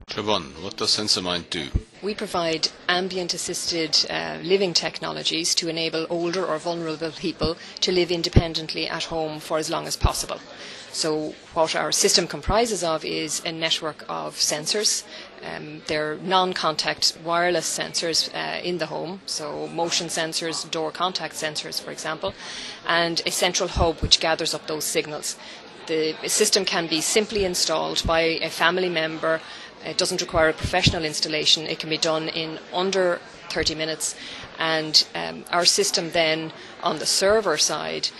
Siobhan, what does Sensormind do? We provide ambient-assisted living technologies to enable older or vulnerable people to live independently at home for as long as possible. So what our system comprises of is a network of sensors. They're non-contact wireless sensors in the home, so motion sensors, door contact sensors, for example, and a central hub which gathers up those signals. The system can be simply installed by a family member. It doesn't require a professional installation. It can be done in under 30 minutes. And our system then, on the server side,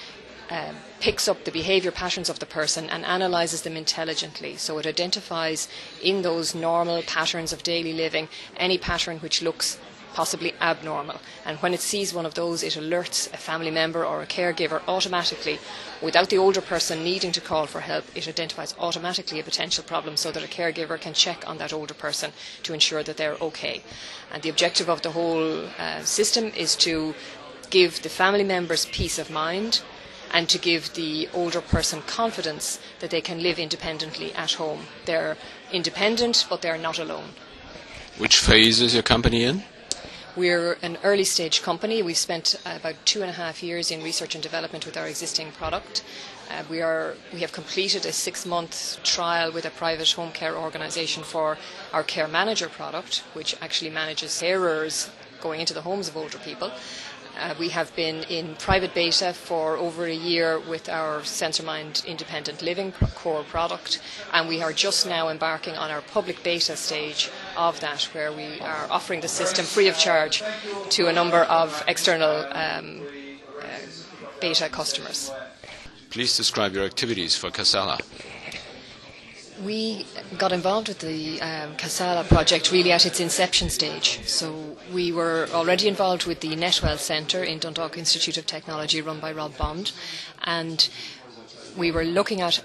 picks up the behaviour patterns of the person and analyses them intelligently. So it identifies in those normal patterns of daily living any pattern which looks possibly abnormal. And when it sees one of those, it alerts a family member or a caregiver automatically. Without the older person needing to call for help, it identifies automatically a potential problem so that a caregiver can check on that older person to ensure that they're okay. And the objective of the whole system is to give the family members peace of mind and to give the older person confidence that they can live independently at home. They're independent, but they're not alone. Which phase is your company in? We're an early stage company. We've spent about 2.5 years in research and development with our existing product. We have completed a 6-month trial with a private home care organisation for our Care Manager product, which actually manages carers going into the homes of older people. We have been in private beta for over a year with our Sensormind Independent Living core product, and we are just now embarking on our public beta stage of that, where we are offering the system free of charge to a number of external beta customers. Please describe your activities for Casala. We got involved with the Casala project really at its inception stage. So we were already involved with the Netwell Centre in Dundalk Institute of Technology run by Rob Bond, and we were looking at,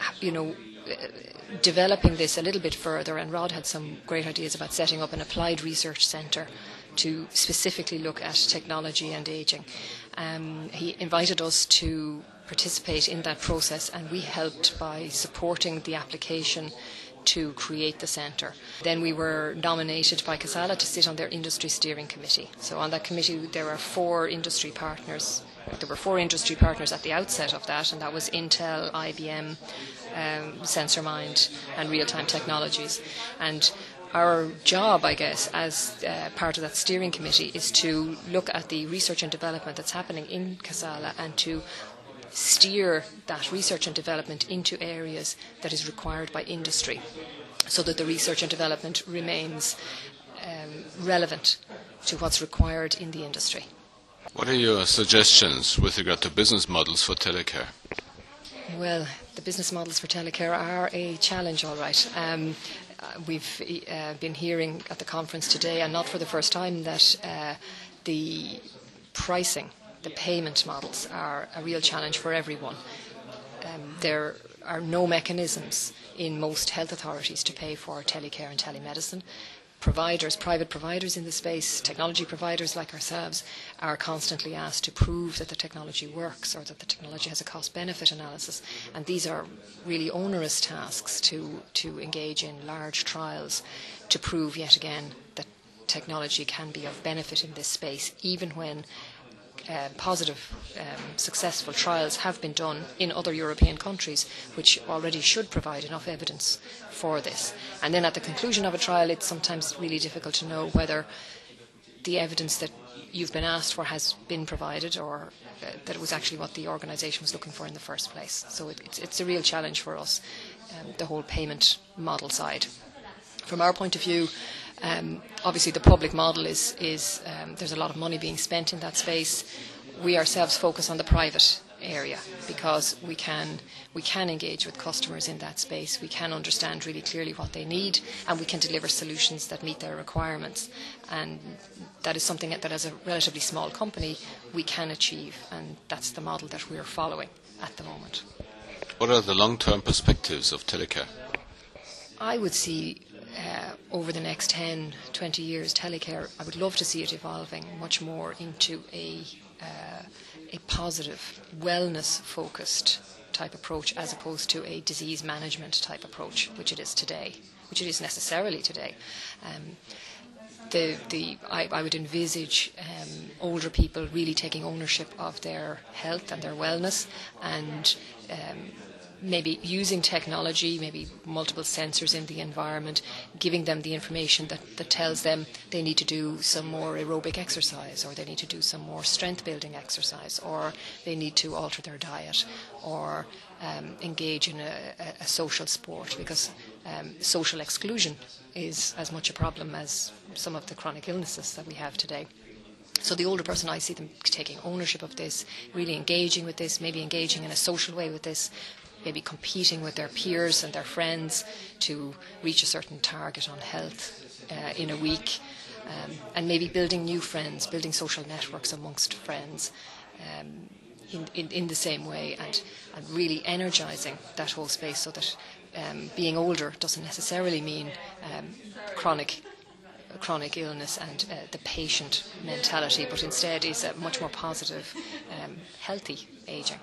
developing this a little bit further, and Rod had some great ideas about setting up an applied research centre to specifically look at technology and ageing. He invited us to participate in that process, and we helped by supporting the application to create the centre. Then we were nominated by Casala to sit on their industry steering committee. So on that committee there were 4 industry partners. There were 4 industry partners at the outset of that, and that was Intel, IBM, Sensormind and Real Time Technologies. And our job, I guess, as part of that steering committee is to look at the research and development that's happening in Casala and to steer that research and development into areas that is required by industry, so that the research and development remains relevant to what's required in the industry. What are your suggestions with regard to business models for telecare? Well, the business models for telecare are a challenge, all right. We've been hearing at the conference today, and not for the first time, that the pricing, the payment models are a real challenge for everyone. There are no mechanisms in most health authorities to pay for telecare and telemedicine. Providers, private providers in the space, technology providers like ourselves, are constantly asked to prove that the technology works or that the technology has a cost-benefit analysis. And these are really onerous tasks to engage in large trials to prove yet again that technology can be of benefit in this space, even when positive, successful trials have been done in other European countries, which already should provide enough evidence for this. And then at the conclusion of a trial, it's sometimes really difficult to know whether the evidence that you've been asked for has been provided, or that it was actually what the organisation was looking for in the first place. So it's a real challenge for us, the whole payment model side. From our point of view, obviously the public model is there's a lot of money being spent in that space. We ourselves focus on the private area because we can engage with customers in that space. We can understand really clearly what they need, and we can deliver solutions that meet their requirements. And that is something that as a relatively small company we can achieve, and that's the model that we're following at the moment. What are the long-term perspectives of telecare? I would see over the next 10, 20 years, telecare, I would love to see it evolving much more into a positive, wellness-focused type approach as opposed to a disease management type approach, which it is today, which it is necessarily today. I would envisage older people really taking ownership of their health and their wellness, and maybe using technology, maybe multiple sensors in the environment, giving them the information that tells them they need to do some more aerobic exercise, or they need to do some more strength building exercise, or they need to alter their diet, or engage in a social sport, because social exclusion is as much a problem as some of the chronic illnesses that we have today. So the older person, I see them taking ownership of this, really engaging with this, maybe engaging in a social way with this, maybe competing with their peers and their friends to reach a certain target on health in a week, and maybe building new friends, building social networks amongst friends in the same way, and really energising that whole space, so that being older doesn't necessarily mean chronic illness and the patient mentality, but instead is a much more positive, healthy ageing.